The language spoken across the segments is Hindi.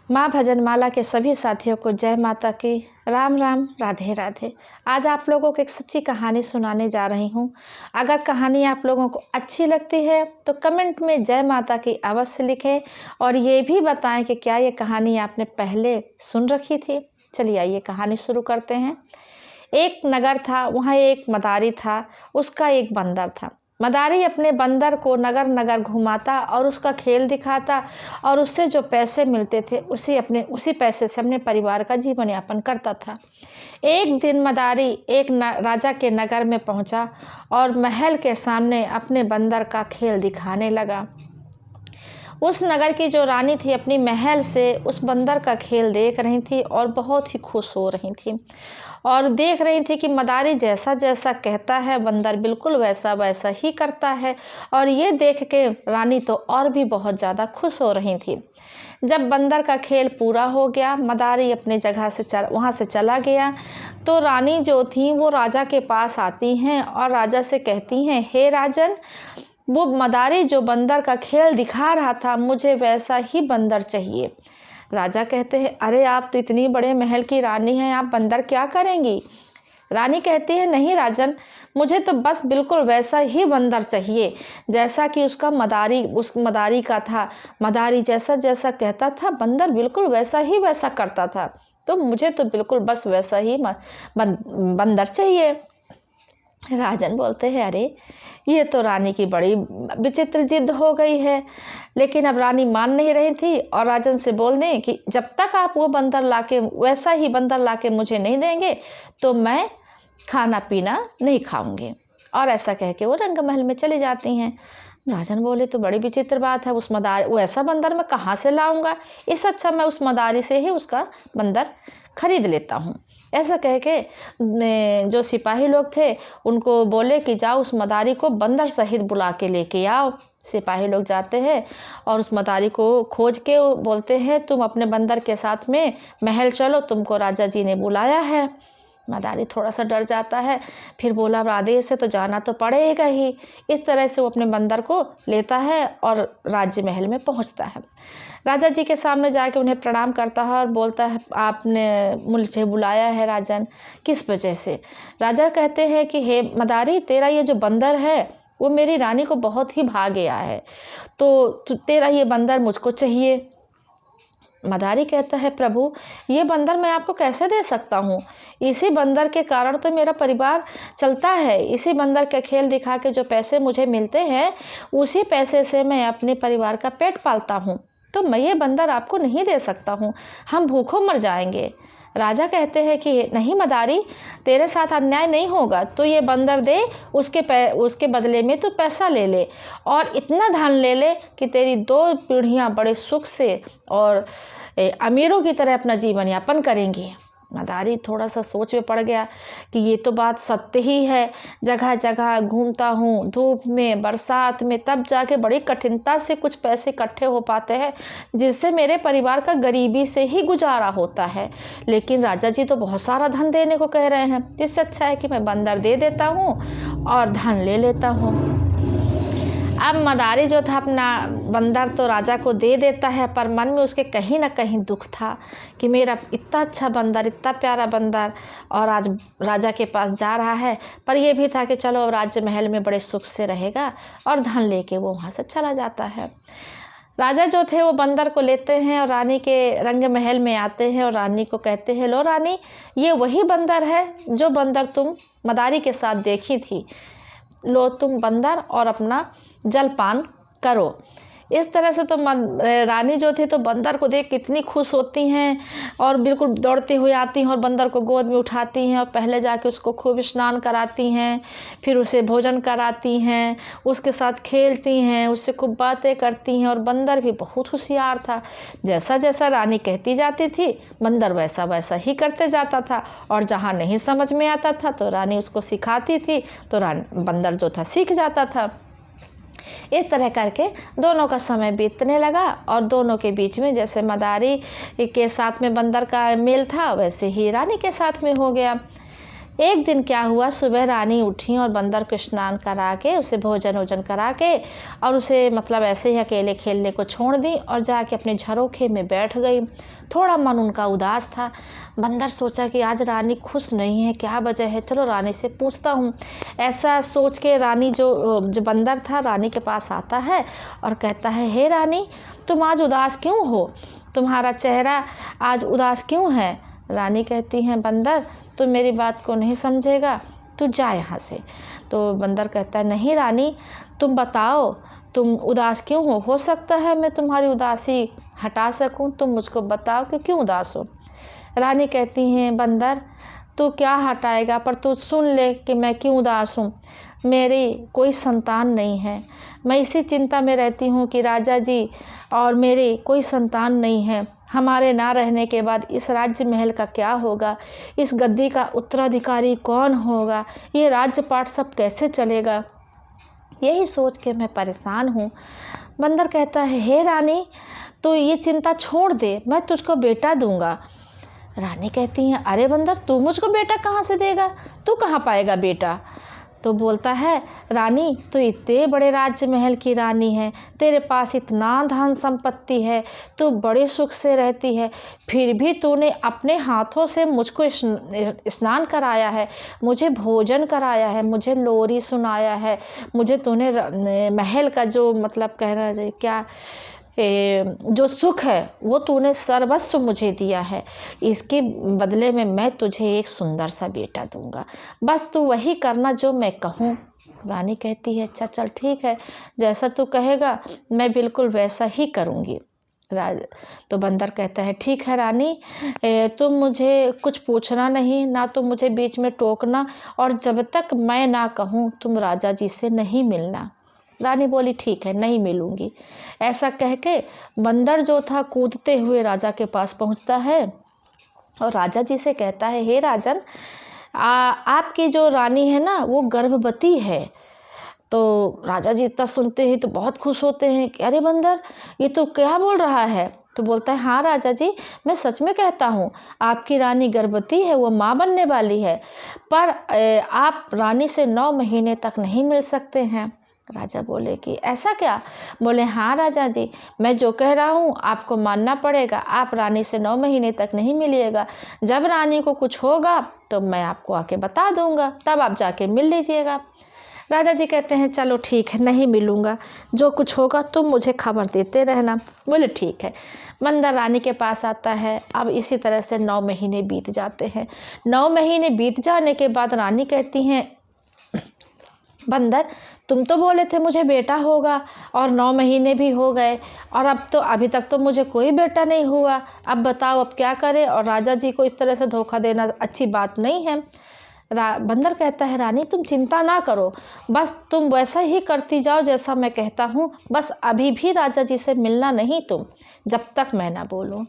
माँ भजनमाला के सभी साथियों को जय माता की, राम राम, राधे राधे। आज आप लोगों को एक सच्ची कहानी सुनाने जा रही हूँ। अगर कहानी आप लोगों को अच्छी लगती है तो कमेंट में जय माता की अवश्य लिखें और ये भी बताएं कि क्या ये कहानी आपने पहले सुन रखी थी। चलिए आइए कहानी शुरू करते हैं। एक नगर था, वहाँ एक मदारी था, उसका एक बंदर था। मदारी अपने बंदर को नगर नगर घुमाता और उसका खेल दिखाता और उससे जो पैसे मिलते थे उसी पैसे से अपने परिवार का जीवन यापन करता था। एक दिन मदारी एक राजा के नगर में पहुंचा और महल के सामने अपने बंदर का खेल दिखाने लगा। उस नगर की जो रानी थी अपनी महल से उस बंदर का खेल देख रही थी और बहुत ही खुश हो रही थी और देख रही थी कि मदारी जैसा जैसा कहता है बंदर बिल्कुल वैसा वैसा ही करता है। और ये देख के रानी तो और भी बहुत ज़्यादा खुश हो रही थी। जब बंदर का खेल पूरा हो गया, मदारी अपने जगह से वहाँ से चला गया तो रानी जो थी वो राजा के पास आती हैं और राजा से कहती हैं, हे राजन, वो मदारी जो बंदर का खेल दिखा रहा था मुझे वैसा ही बंदर चाहिए। राजा कहते हैं, अरे आप तो इतनी बड़े महल की रानी हैं, आप बंदर क्या करेंगी। रानी कहती है, नहीं राजन, मुझे तो बस बिल्कुल वैसा ही बंदर चाहिए जैसा कि उस मदारी का था। मदारी जैसा जैसा कहता था बंदर बिल्कुल वैसा करता था, तो मुझे तो बिल्कुल बस वैसा ही बंदर चाहिए। राजन बोलते हैं, अरे ये तो रानी की बड़ी विचित्र जिद हो गई है। लेकिन अब रानी मान नहीं रही थी और राजन से बोल दें कि जब तक आप वो बंदर लाके वैसा ही बंदर लाके मुझे नहीं देंगे तो मैं खाना पीना नहीं खाऊंगी। और ऐसा कह के वो रंगमहल में चली जाती हैं। राजन बोले, तो बड़ी विचित्र बात है, वैसा बंदर मैं कहाँ से लाऊंगा, इससे अच्छा मैं उस मदारी से ही उसका बंदर खरीद लेता हूँ। ऐसा कह के जो सिपाही लोग थे उनको बोले कि जाओ उस मदारी को बंदर सहित बुला के लेके आओ। सिपाही लोग जाते हैं और उस मदारी को खोज के बोलते हैं, तुम अपने बंदर के साथ में महल चलो, तुमको राजा जी ने बुलाया है। मदारी थोड़ा सा डर जाता है, फिर बोला, आदेश से तो जाना तो पड़ेगा ही। इस तरह से वो अपने बंदर को लेता है और राज्य महल में पहुंचता है। राजा जी के सामने जाके उन्हें प्रणाम करता है और बोलता है, आपने मुझे बुलाया है राजन, किस वजह से। राजा कहते हैं कि हे मदारी, तेरा ये जो बंदर है वो मेरी रानी को बहुत ही भा गया है, तो तेरा ये बंदर मुझको चाहिए। मदारी कहता है, प्रभु ये बंदर मैं आपको कैसे दे सकता हूँ, इसी बंदर के कारण तो मेरा परिवार चलता है। इसी बंदर के खेल दिखा के जो पैसे मुझे मिलते हैं उसी पैसे से मैं अपने परिवार का पेट पालता हूँ, तो मैं ये बंदर आपको नहीं दे सकता हूँ, हम भूखों मर जाएंगे। राजा कहते हैं कि नहीं मदारी, तेरे साथ अन्याय नहीं होगा, तो ये बंदर दे, उसके बदले में तो पैसा ले ले और इतना धन ले ले कि तेरी 2 पीढ़ियाँ बड़े सुख से और अमीरों की तरह अपना जीवन यापन करेंगी। मदारी थोड़ा सा सोच में पड़ गया कि ये तो बात सत्य ही है। जगह जगह घूमता हूँ, धूप में बरसात में, तब जाके बड़ी कठिनता से कुछ पैसे इकट्ठे हो पाते हैं जिससे मेरे परिवार का गरीबी से ही गुजारा होता है। लेकिन राजा जी तो बहुत सारा धन देने को कह रहे हैं, इससे अच्छा है कि मैं बंदर दे देता हूँ और धन ले लेता हूँ। अब मदारी जो था अपना बंदर तो राजा को दे देता है, पर मन में उसके कहीं ना कहीं दुख था कि मेरा इतना अच्छा बंदर, इतना प्यारा बंदर और आज राजा के पास जा रहा है। पर यह भी था कि चलो अब राज्य महल में बड़े सुख से रहेगा और धन लेके वो वहाँ से चला जाता है। राजा जो थे वो बंदर को लेते हैं और रानी के रंग महल में आते हैं और रानी को कहते हैं, लो रानी, ये वही बंदर है जो बंदर तुम मदारी के साथ देखी थी, लो तुम बंदर और अपना जलपान करो। इस तरह से तो रानी जो थी तो बंदर को देख कितनी खुश होती हैं और बिल्कुल दौड़ते हुए आती हैं और बंदर को गोद में उठाती हैं और पहले जाके उसको खूब स्नान कराती हैं, फिर उसे भोजन कराती हैं, उसके साथ खेलती हैं, उससे खूब बातें करती हैं। और बंदर भी बहुत होशियार था, जैसा जैसा रानी कहती जाती थी बंदर वैसा वैसा ही करते जाता था और जहाँ नहीं समझ में आता था तो रानी उसको सिखाती थी तो बंदर जो था सीख जाता था। इस तरह करके दोनों का समय बीतने लगा और दोनों के बीच में जैसे मदारी के साथ में बंदर का मेल था वैसे ही रानी के साथ में हो गया। एक दिन क्या हुआ, सुबह रानी उठी और बंदर को स्नान करा के उसे भोजन वोजन करा के और उसे मतलब ऐसे ही अकेले खेलने को छोड़ दी और जाके अपने झरोखे में बैठ गई। थोड़ा मन उनका उदास था। बंदर सोचा कि आज रानी खुश नहीं है, क्या वजह है, चलो रानी से पूछता हूँ। ऐसा सोच के रानी जो बंदर था रानी के पास आता है और कहता है, हे रानी, तुम आज उदास क्यों हो, तुम्हारा चेहरा आज उदास क्यों है। रानी कहती हैं, बंदर तुम मेरी बात को नहीं समझेगा, तू जा यहाँ से। तो बंदर कहता है, नहीं रानी, तुम बताओ तुम उदास क्यों हो सकता है मैं तुम्हारी उदासी हटा सकूं, तुम मुझको बताओ कि क्यों उदास हो। रानी कहती हैं, बंदर तू क्या हटाएगा, पर तू सुन ले कि मैं क्यों उदास हूँ। मेरी कोई संतान नहीं है, मैं इसी चिंता में रहती हूँ कि राजा जी और मेरी कोई संतान नहीं है। हमारे ना रहने के बाद इस राज्य महल का क्या होगा, इस गद्दी का उत्तराधिकारी कौन होगा, ये राज्यपाट सब कैसे चलेगा, यही सोच के मैं परेशान हूँ। बंदर कहता है, हे रानी, तो ये चिंता छोड़ दे, मैं तुझको बेटा दूंगा। रानी कहती हैं, अरे बंदर, तू मुझको बेटा कहाँ से देगा, तू कहाँ पाएगा बेटा। तो बोलता है, रानी तो इतने बड़े राज्य महल की रानी है, तेरे पास इतना धन संपत्ति है, तू बड़े सुख से रहती है, फिर भी तूने अपने हाथों से मुझको स्नान कराया है, मुझे भोजन कराया है, मुझे लोरी सुनाया है, मुझे तूने महल का जो मतलब कहना चाहिए क्या जो सुख है वो तूने सर्वस्व मुझे दिया है, इसके बदले में मैं तुझे एक सुंदर सा बेटा दूंगा, बस तू वही करना जो मैं कहूँ। रानी कहती है, अच्छा चल ठीक है, जैसा तू कहेगा मैं बिल्कुल वैसा ही करूँगी। तो बंदर कहता है, ठीक है रानी, तुम मुझे कुछ पूछना नहीं, ना तुम मुझे बीच में टोकना, और जब तक मैं ना कहूँ तुम राजा जी से नहीं मिलना। रानी बोली, ठीक है, नहीं मिलूंगी। ऐसा कह के बंदर जो था कूदते हुए राजा के पास पहुंचता है और राजा जी से कहता है, हे राजन, आपकी जो रानी है ना वो गर्भवती है। तो राजा जी इतना सुनते ही तो बहुत खुश होते हैं कि अरे बंदर, ये तो क्या बोल रहा है। तो बोलता है, हाँ राजा जी, मैं सच में कहता हूँ, आपकी रानी गर्भवती है, वो माँ बनने वाली है, पर आप रानी से 9 महीने तक नहीं मिल सकते हैं। राजा बोले कि ऐसा क्या। बोले, हाँ राजा जी, मैं जो कह रहा हूँ आपको मानना पड़ेगा, आप रानी से 9 महीने तक नहीं मिलिएगा, जब रानी को कुछ होगा तो मैं आपको आके बता दूंगा, तब आप जाके मिल लीजिएगा। राजा जी कहते हैं, चलो ठीक है, नहीं मिलूँगा, जो कुछ होगा तुम मुझे खबर देते रहना। बोले ठीक है। बंदर रानी के पास आता है। अब इसी तरह से 9 महीने बीत जाते हैं। 9 महीने बीत जाने के बाद रानी कहती हैं, बंदर तुम तो बोले थे मुझे बेटा होगा, और 9 महीने भी हो गए, और अब तो अभी तक तो मुझे कोई बेटा नहीं हुआ, अब बताओ अब क्या करें। और राजा जी को इस तरह से धोखा देना अच्छी बात नहीं है। बंदर कहता है, रानी तुम चिंता ना करो, बस तुम वैसा ही करती जाओ जैसा मैं कहता हूँ, बस अभी भी राजा जी से मिलना नहीं तुम, जब तक मैं ना बोलूँ।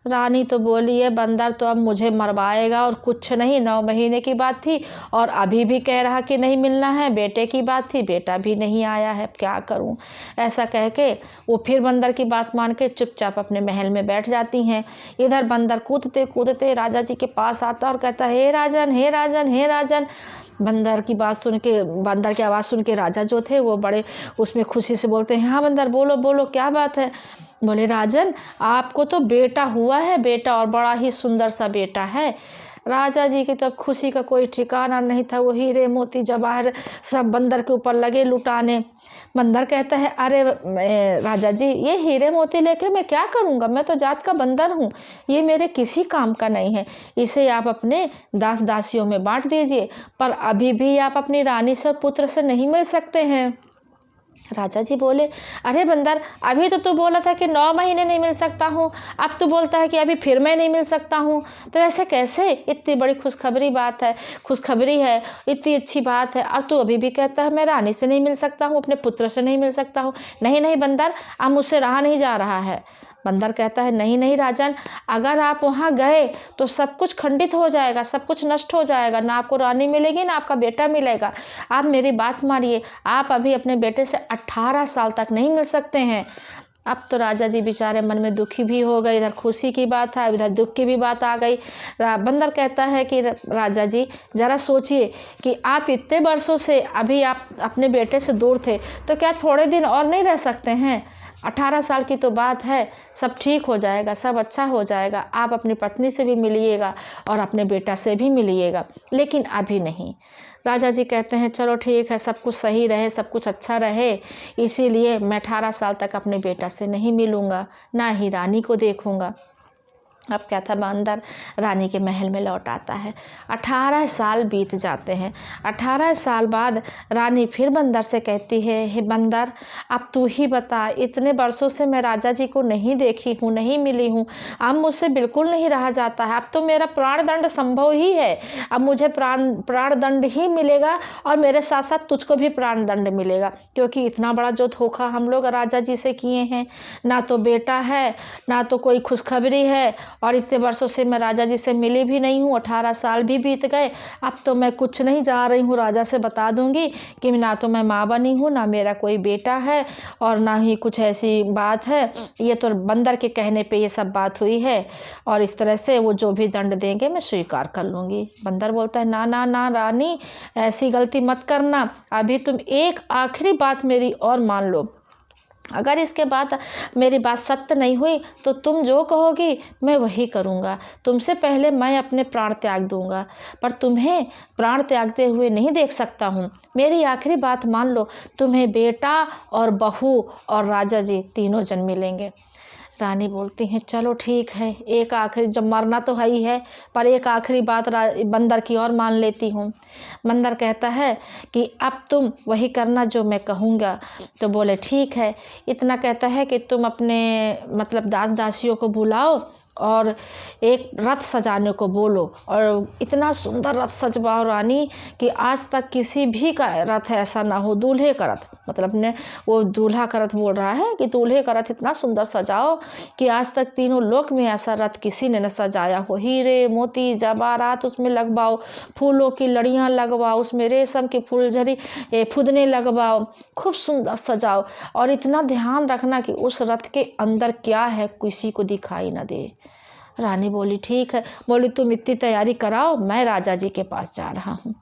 रानी तो बोली, है बंदर तो अब मुझे मरवाएगा, और कुछ नहीं, 9 महीने की बात थी और अभी भी कह रहा कि नहीं मिलना है, बेटे की बात थी, बेटा भी नहीं आया है, क्या करूं। ऐसा कह के वो फिर बंदर की बात मान के चुपचाप अपने महल में बैठ जाती हैं। इधर बंदर कूदते कूदते राजा जी के पास आता और कहता, हे राजन, हे राजन, हे राजन। बंदर की बात सुन के, बंदर की आवाज़ सुन के राजा जो थे वो बड़े उसमें खुशी से बोलते हैं, हाँ बंदर बोलो बोलो, क्या बात है। बोले, राजन आपको तो बेटा हुआ है, बेटा, और बड़ा ही सुंदर सा बेटा है। राजा जी की तो खुशी का कोई ठिकाना नहीं था। वो हीरे मोती जवाहर सब बंदर के ऊपर लगे लुटाने। बंदर कहता है, अरे राजा जी, ये हीरे मोती लेके मैं क्या करूँगा, मैं तो जात का बंदर हूँ, ये मेरे किसी काम का नहीं है, इसे आप अपने दास दासियों में बांट दीजिए, पर अभी भी आप अपनी रानी से और पुत्र से नहीं मिल सकते हैं। राजा जी बोले, अरे बंदर, अभी तो तू बोला था कि 9 महीने नहीं मिल सकता हूँ, अब तू बोलता है कि अभी फिर मैं नहीं मिल सकता हूँ, तो ऐसे कैसे। इतनी बड़ी खुशखबरी बात है, खुशखबरी है, इतनी अच्छी बात है, और तू अभी भी कहता है मैं रानी से नहीं मिल सकता हूँ, अपने पुत्र से नहीं मिल सकता हूँ। नहीं नहीं बंदर, अब मुझसे रहा नहीं जा रहा है। बंदर कहता है, नहीं नहीं राजन, अगर आप वहाँ गए तो सब कुछ खंडित हो जाएगा, सब कुछ नष्ट हो जाएगा, ना आपको रानी मिलेगी ना आपका बेटा मिलेगा। आप मेरी बात मानिए, आप अभी अपने बेटे से 18 साल तक नहीं मिल सकते हैं। अब तो राजा जी बेचारे मन में दुखी भी हो गए, इधर खुशी की बात है, इधर दुख की भी बात आ गई। बंदर कहता है कि राजा जी ज़रा सोचिए कि आप इतने वर्षों से अभी आप अपने बेटे से दूर थे, तो क्या थोड़े दिन और नहीं रह सकते हैं? 18 साल की तो बात है, सब ठीक हो जाएगा, सब अच्छा हो जाएगा, आप अपनी पत्नी से भी मिलिएगा और अपने बेटा से भी मिलिएगा, लेकिन अभी नहीं। राजा जी कहते हैं चलो ठीक है, सब कुछ सही रहे, सब कुछ अच्छा रहे, इसीलिए मैं 18 साल तक अपने बेटा से नहीं मिलूँगा, ना ही रानी को देखूँगा। अब क्या था, बंदर रानी के महल में लौट आता है। 18 साल बीत जाते हैं। 18 साल बाद रानी फिर बंदर से कहती है, हे बंदर, अब तू ही बता, इतने वर्षों से मैं राजा जी को नहीं देखी हूँ, नहीं मिली हूँ, अब मुझसे बिल्कुल नहीं रहा जाता है, अब तो मेरा प्राण दंड संभव ही है, अब मुझे प्राण दंड ही मिलेगा और मेरे साथ साथ तुझको भी प्राण दंड मिलेगा, क्योंकि इतना बड़ा जो धोखा हम लोग राजा जी से किए हैं, ना तो बेटा है, ना तो कोई खुशखबरी है, और इतने वर्षों से मैं राजा जी से मिली भी नहीं हूँ, 18 साल भी बीत गए। अब तो मैं कुछ नहीं जा रही हूँ, राजा से बता दूँगी कि ना तो मैं माँ बनी हूँ, ना मेरा कोई बेटा है, और ना ही कुछ ऐसी बात है। ये तो बंदर के कहने पे ये सब बात हुई है, और इस तरह से वो जो भी दंड देंगे मैं स्वीकार कर लूँगी। बंदर बोलता है, ना ना ना रानी, ऐसी गलती मत करना, अभी तुम एक आखिरी बात मेरी और मान लो, अगर इसके बाद मेरी बात सत्य नहीं हुई तो तुम जो कहोगी मैं वही करूँगा, तुमसे पहले मैं अपने प्राण त्याग दूँगा, पर तुम्हें प्राण त्यागते हुए नहीं देख सकता हूँ। मेरी आखिरी बात मान लो, तुम्हें बेटा और बहू और राजा जी तीनों जन मिलेंगे। रानी बोलती हैं चलो ठीक है, एक आखिरी, जब मरना तो है ही है, पर एक आखिरी बात बंदर की और मान लेती हूँ। बंदर कहता है कि अब तुम वही करना जो मैं कहूँगा। तो बोले ठीक है। इतना कहता है कि तुम अपने मतलब दास दासियों को बुलाओ और एक रथ सजाने को बोलो, और इतना सुंदर रथ सजवाओ रानी कि आज तक किसी भी का रथ ऐसा ना हो, दूल्हे का रथ, मतलब ने वो दूल्हा का रथ बोल रहा है कि दूल्हे का रथ इतना सुंदर सजाओ कि आज तक तीनों लोक में ऐसा रथ किसी ने न सजाया हो। हीरे मोती जवाहरात उसमें लगवाओ, फूलों की लड़ियाँ लगवाओ, उसमें रेशम की फुलझड़ी फुदने लगवाओ, खूब सुंदर सजाओ, और इतना ध्यान रखना कि उस रथ के अंदर क्या है किसी को दिखाई न दे। रानी बोली ठीक है। बोली तुम इतनी तैयारी कराओ, मैं राजा जी के पास जा रहा हूँ।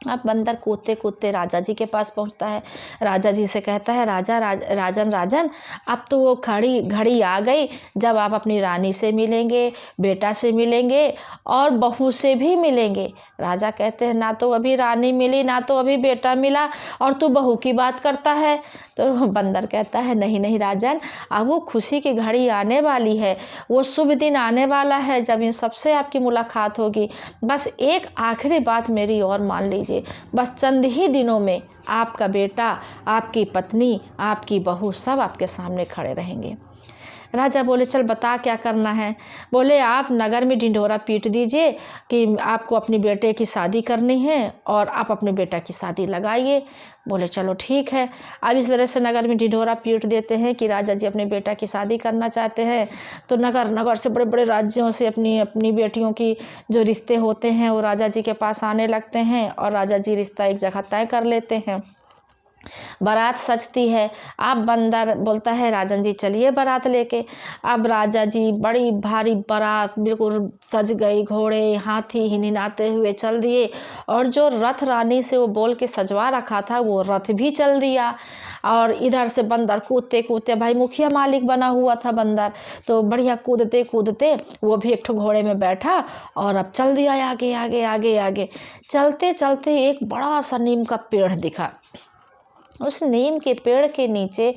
अब बंदर कूदते कूदते राजा जी के पास पहुंचता है। राजा जी से कहता है, राजन, अब तो वो घड़ी आ गई जब आप अपनी रानी से मिलेंगे, बेटा से मिलेंगे और बहू से भी मिलेंगे। राजा कहते हैं, ना तो अभी रानी मिली, ना तो अभी बेटा मिला, और तू बहू की बात करता है। तो बंदर कहता है, नहीं नहीं राजन, अब वो खुशी की घड़ी आने वाली है, वो शुभ दिन आने वाला है जब इन सबसे आपकी मुलाकात होगी। बस एक आखिरी बात मेरी और मान लीजिए, बस चंद ही दिनों में आपका बेटा, आपकी पत्नी, आपकी बहू सब आपके सामने खड़े रहेंगे। राजा बोले, चल बता क्या करना है। बोले, आप नगर में ढिंढोरा पीट दीजिए कि आपको अपने बेटे की शादी करनी है और आप अपने बेटा की शादी लगाइए। बोले चलो ठीक है। अब इस तरह से नगर में ढिंढोरा पीट देते हैं कि राजा जी अपने बेटा की शादी करना चाहते हैं। तो नगर से बड़े बड़े राज्यों से अपनी अपनी बेटियों की जो रिश्ते होते हैं वो राजा जी के पास आने लगते हैं, और राजा जी रिश्ता एक जगह तय कर लेते हैं। बारात सजती है। अब बंदर बोलता है, राजन जी चलिए बारात लेके। अब राजा जी बड़ी भारी बारात बिल्कुल सज गई, घोड़े हाथी हिनहिनाते हुए चल दिए, और जो रथ रानी से वो बोल के सजवा रखा था वो रथ भी चल दिया। और इधर से बंदर कूदते कूदते, भाई मुखिया मालिक बना हुआ था बंदर, तो बढ़िया कूदते कूदते वो भी एक ठो घोड़े में बैठा और अब चल दिया आगे आगे आगे आगे। चलते चलते एक बड़ा सा नीम का पेड़ दिखा। उस नीम के पेड़ के नीचे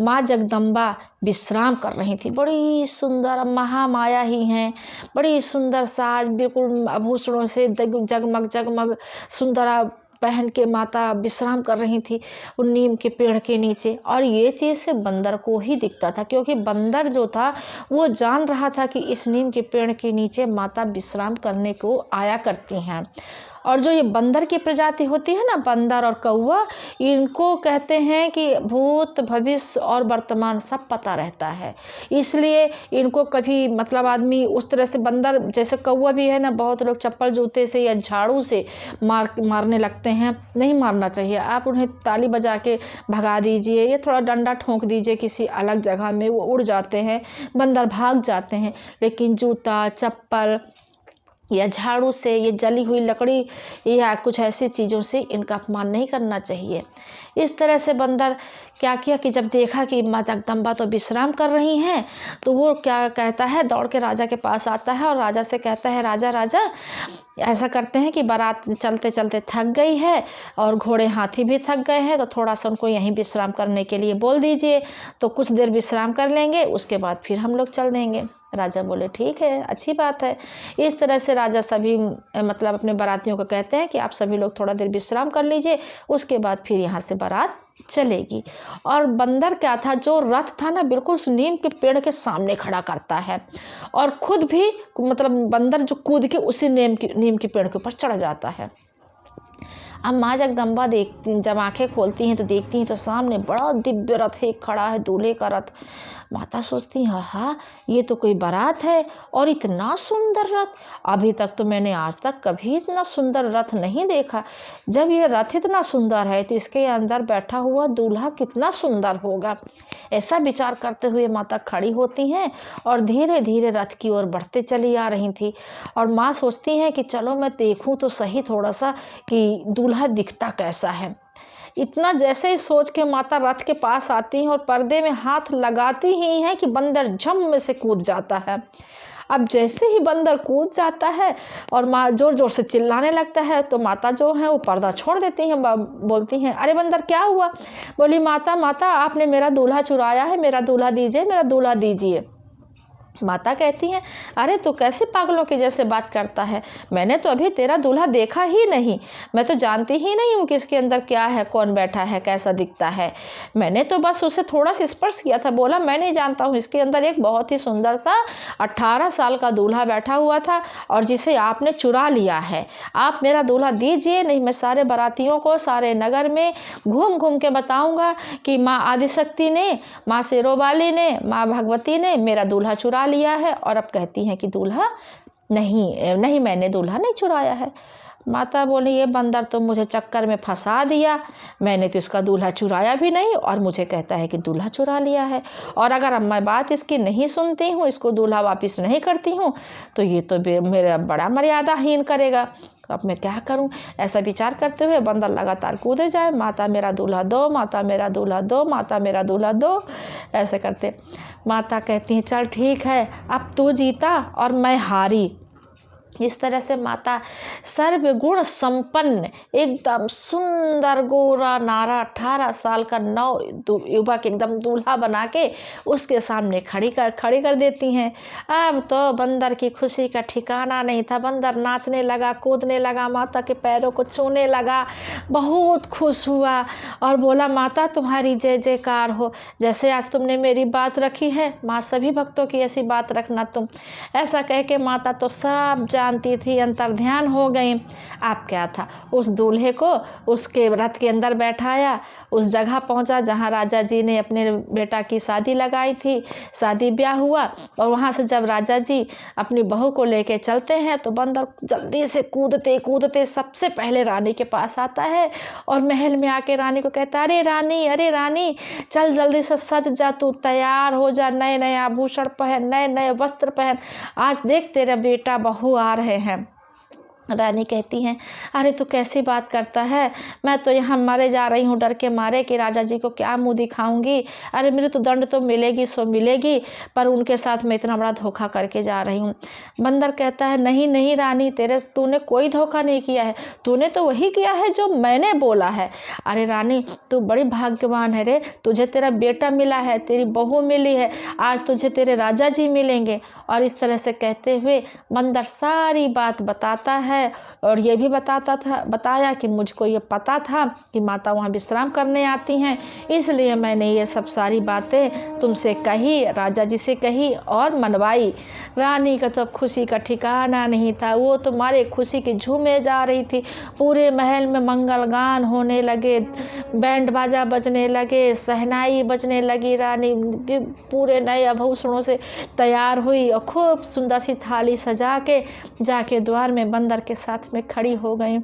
माँ जगदम्बा विश्राम कर रही थी। बड़ी सुंदर, महामाया ही हैं, बड़ी सुंदर साज, बिल्कुल आभूषणों से जगमग जगमग सुंदर पहन के माता विश्राम कर रही थी उन नीम के पेड़ के नीचे। और ये चीज़ से बंदर को ही दिखता था, क्योंकि बंदर जो था वो जान रहा था कि इस नीम के पेड़ के नीचे माता विश्राम करने को आया करती हैं। और जो ये बंदर की प्रजाति होती है ना, बंदर और कौवा, इनको कहते हैं कि भूत भविष्य और वर्तमान सब पता रहता है। इसलिए इनको कभी मतलब आदमी उस तरह से, बंदर जैसे कौवा भी है ना, बहुत लोग चप्पल जूते से या झाड़ू से मारने लगते हैं। नहीं मारना चाहिए। आप उन्हें ताली बजा के भगा दीजिए या थोड़ा डंडा ठोंक दीजिए किसी अलग जगह में, वो उड़ जाते हैं, बंदर भाग जाते हैं। लेकिन जूता, चप्पल या झाड़ू से, ये जली हुई लकड़ी या कुछ ऐसी चीज़ों से इनका अपमान नहीं करना चाहिए। इस तरह से बंदर क्या किया कि जब देखा कि माँ जगदम्बा तो विश्राम कर रही हैं, तो वो क्या कहता है, दौड़ के राजा के पास आता है और राजा से कहता है, राजा राजा ऐसा करते हैं कि बारात चलते चलते थक गई है और घोड़े हाथी भी थक गए हैं, तो थोड़ा सा उनको यहीं विश्राम करने के लिए बोल दीजिए, तो कुछ देर विश्राम कर लेंगे, उसके बाद फिर हम लोग चल देंगे। राजा बोले ठीक है, अच्छी बात है। इस तरह से राजा सभी मतलब अपने बारातियों को कहते हैं कि आप सभी लोग थोड़ा देर विश्राम कर लीजिए, उसके बाद फिर यहाँ से बारात चलेगी। और बंदर क्या था, जो रथ था ना, बिल्कुल उस नीम के पेड़ के सामने खड़ा करता है और खुद भी मतलब बंदर जो कूद के उसी नीम के पेड़ के ऊपर चढ़ जाता है। अब माँ जगदम्बा जब आंखें खोलती हैं तो देखती हैं तो सामने बड़ा दिव्य रथ एक खड़ा है, दूल्हे का रथ। माता सोचती हैं, हाँ ये तो कोई बारात है और इतना सुंदर रथ, अभी तक तो मैंने आज तक कभी इतना सुंदर रथ नहीं देखा। जब ये रथ इतना सुंदर है तो इसके अंदर बैठा हुआ दूल्हा कितना सुंदर होगा। ऐसा विचार करते हुए माता खड़ी होती हैं और धीरे धीरे रथ की ओर बढ़ते चली आ रही थी। और माँ सोचती हैं कि चलो मैं देखूं तो सही थोड़ा सा कि दूल्हा दिखता कैसा है। इतना जैसे ही सोच के माता रथ के पास आती हैं और पर्दे में हाथ लगाती ही हैं कि बंदर झम में से कूद जाता है। अब जैसे ही बंदर कूद जाता है और माँ जोर जोर से चिल्लाने लगता है, तो माता जो है वो पर्दा छोड़ देती हैं, बोलती हैं, अरे बंदर क्या हुआ? बोली, माता माता आपने मेरा दूल्हा चुराया है, मेरा दूल्हा दीजिए, मेरा दूल्हा दीजिए। माता कहती हैं, अरे तू कैसे पागलों की जैसे बात करता है, मैंने तो अभी तेरा दूल्हा देखा ही नहीं, मैं तो जानती ही नहीं हूँ कि इसके अंदर क्या है, कौन बैठा है, कैसा दिखता है। मैंने तो बस उसे थोड़ा सा स्पर्श किया था, बोला मैं नहीं जानता हूँ, इसके अंदर एक बहुत ही सुंदर सा 18 साल का दूल्हा बैठा हुआ था और जिसे आपने चुरा लिया है। आप मेरा दूल्हा दीजिए, नहीं मैं सारे बारातियों को सारे नगर में घूम घूम के बताऊँगा कि माँ आदिशक्ति ने, माँ शेरोवाली ने, माँ भगवती ने मेरा दूल्हा चुरा लिया है। और अब कहती हैं कि दूल्हा नहीं मैंने दूल्हा नहीं चुराया है। माता बोली, ये बंदर तो मुझे चक्कर में फंसा दिया, मैंने तो इसका दूल्हा चुराया भी नहीं और मुझे कहता है कि दूल्हा चुरा लिया है। और अगर अब मैं बात इसकी नहीं सुनती हूँ, इसको दूल्हा वापस नहीं करती हूँ, तो ये तो मेरा बड़ा मर्यादाहीन करेगा। अब मैं क्या करूं? ऐसा विचार करते हुए बंदर लगातार कूदे जाए, माता मेरा दूल्हा दो, माता मेरा दूल्हा दो, माता मेरा दूल्हा दो, ऐसे करते। माता कहती हैं, चल ठीक है, अब तू जीता और मैं हारी। इस तरह से माता सर्वगुण संपन्न, एकदम सुंदर गोरा नारा 18 साल का युवक एकदम दूल्हा बना के उसके सामने खड़ी कर देती हैं। अब तो बंदर की खुशी का ठिकाना नहीं था। बंदर नाचने लगा, कूदने लगा, माता के पैरों को छूने लगा, बहुत खुश हुआ और बोला, माता तुम्हारी जय जयकार हो, जैसे आज तुमने मेरी बात रखी है, माँ सभी भक्तों की ऐसी बात रखना तुम। ऐसा कह के माता तो सब जानती थी, अंतर्ध्यान हो गई। आप क्या था, उस दूल्हे को उसके रथ के अंदर बैठाया, उस जगह पहुंचा जहां राजा जी ने अपने बेटा की शादी लगाई थी, शादी ब्याह हुआ। और वहां से जब राजा जी अपनी बहू को लेके चलते हैं तो बंदर जल्दी से कूदते कूदते सबसे पहले रानी के पास आता है और महल में आके रानी को कहता है, अरे रानी चल जल्दी से सज जा, तू तैयार हो जा, नए नए आभूषण पहन, नए नए वस्त्र पहन, आज देख तेरा बेटा बहू आ रहे हैं। रानी कहती हैं, अरे तू कैसी बात करता है, मैं तो यहाँ मरे जा रही हूँ डर के मारे कि राजा जी को क्या मुँह दिखाऊंगी। अरे मेरे तो दंड तो मिलेगी सो मिलेगी, पर उनके साथ मैं इतना बड़ा धोखा करके जा रही हूँ। बंदर कहता है, नहीं रानी, तूने कोई धोखा नहीं किया है, तूने तो वही किया है जो मैंने बोला है। अरे रानी तू बड़ी भाग्यवान है रे, तुझे तेरा बेटा मिला है, तेरी बहू मिली है, आज तुझे तेरे राजा जी मिलेंगे। और इस तरह से कहते हुए बंदर सारी बात बताता है है और ये भी बताया कि मुझको ये पता था कि माता वहाँ विश्राम करने आती हैं, इसलिए मैंने ये सब सारी बातें तुमसे कही, राजा जी से कही और मनवाई। रानी का तो खुशी का ठिकाना नहीं था, वो तो मारे खुशी के झूमे जा रही थी। पूरे महल में मंगल गान होने लगे, बैंड बाजा बजने लगे, शहनाई बजने लगी। रानी पूरे नए आभूषणों से तैयार हुई और खूब सुंदर सी थाली सजा के जाके द्वार में बंदर के साथ में खड़ी हो गई।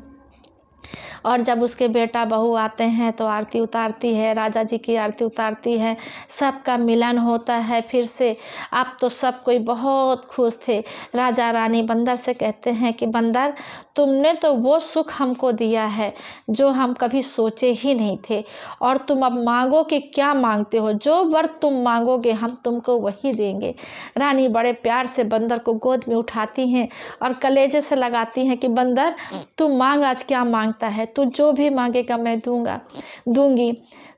और जब उसके बेटा बहू आते हैं तो आरती उतारती है, राजा जी की आरती उतारती है, सबका मिलन होता है फिर से। अब तो सब कोई बहुत खुश थे। राजा रानी बंदर से कहते हैं कि बंदर, तुमने तो वो सुख हमको दिया है जो हम कभी सोचे ही नहीं थे, और तुम अब मांगो कि क्या मांगते हो, जो वर तुम मांगोगे हम तुमको वही देंगे। रानी बड़े प्यार से बंदर को गोद में उठाती हैं और कलेजे से लगाती हैं कि बंदर, तू मांग, आज क्या मांगता है, तू जो भी मांगेगा मैं दूंगी।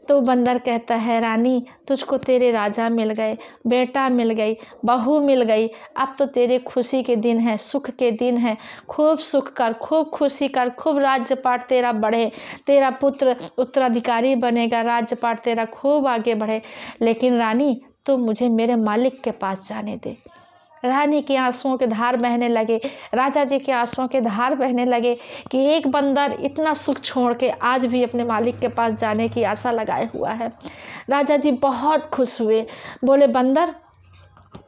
तो बंदर कहता है, रानी तुझको तेरे राजा मिल गए, बेटा मिल गई, बहू मिल गई, अब तो तेरे खुशी के दिन है, सुख के दिन है। खूब सुख कर, खूब खुशी कर, खूब राज्यपाट तेरा बढ़े, तेरा पुत्र उत्तराधिकारी बनेगा, राज्यपाट तेरा खूब आगे बढ़े। लेकिन रानी तो मुझे मेरे मालिक के पास जाने दे। रानी के आंसुओं के धार बहने लगे, राजा जी के आंसुओं के धार बहने लगे कि एक बंदर इतना सुख छोड़ के आज भी अपने मालिक के पास जाने की आशा लगाए हुआ है। राजा जी बहुत खुश हुए, बोले बंदर,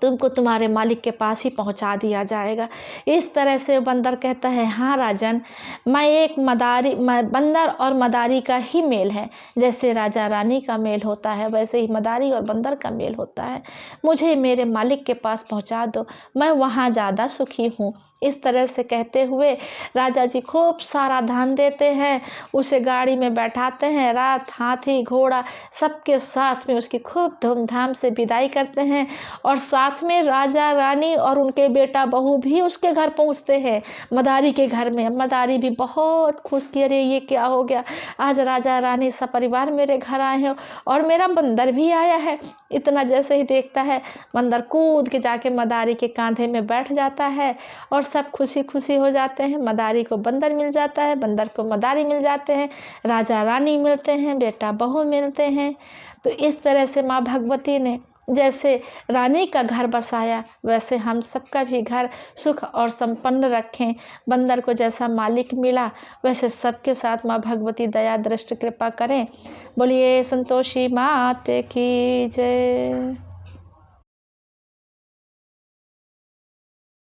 तुमको तुम्हारे मालिक के पास ही पहुंचा दिया जाएगा। इस तरह से बंदर कहता है, हाँ राजन, मैं बंदर और मदारी का ही मेल है। जैसे राजा रानी का मेल होता है वैसे ही मदारी और बंदर का मेल होता है। मुझे मेरे मालिक के पास पहुंचा दो, मैं वहाँ ज़्यादा सुखी हूँ। इस तरह से कहते हुए राजा जी खूब सारा धन देते हैं, उसे गाड़ी में बैठाते हैं, रात हाथी घोड़ा सबके साथ में उसकी खूब धूमधाम से विदाई करते हैं। और साथ में राजा रानी और उनके बेटा बहू भी उसके घर पहुंचते हैं, मदारी के घर में। मदारी भी बहुत खुश कि अरे ये क्या हो गया, आज राजा रानी सब परिवार मेरे घर आए हैं और मेरा बंदर भी आया है। इतना जैसे ही देखता है, बंदर कूद के जाके मदारी के कांधे में बैठ जाता है और सब खुशी खुशी हो जाते हैं। मदारी को बंदर मिल जाता है, बंदर को मदारी मिल जाते हैं, राजा रानी मिलते हैं, बेटा बहू मिलते हैं। तो इस तरह से माँ भगवती ने जैसे रानी का घर बसाया, वैसे हम सबका भी घर सुख और संपन्न रखें। बंदर को जैसा मालिक मिला वैसे सबके साथ माँ भगवती दया दृष्टि कृपा करें। बोलिए संतोषी माते की जय।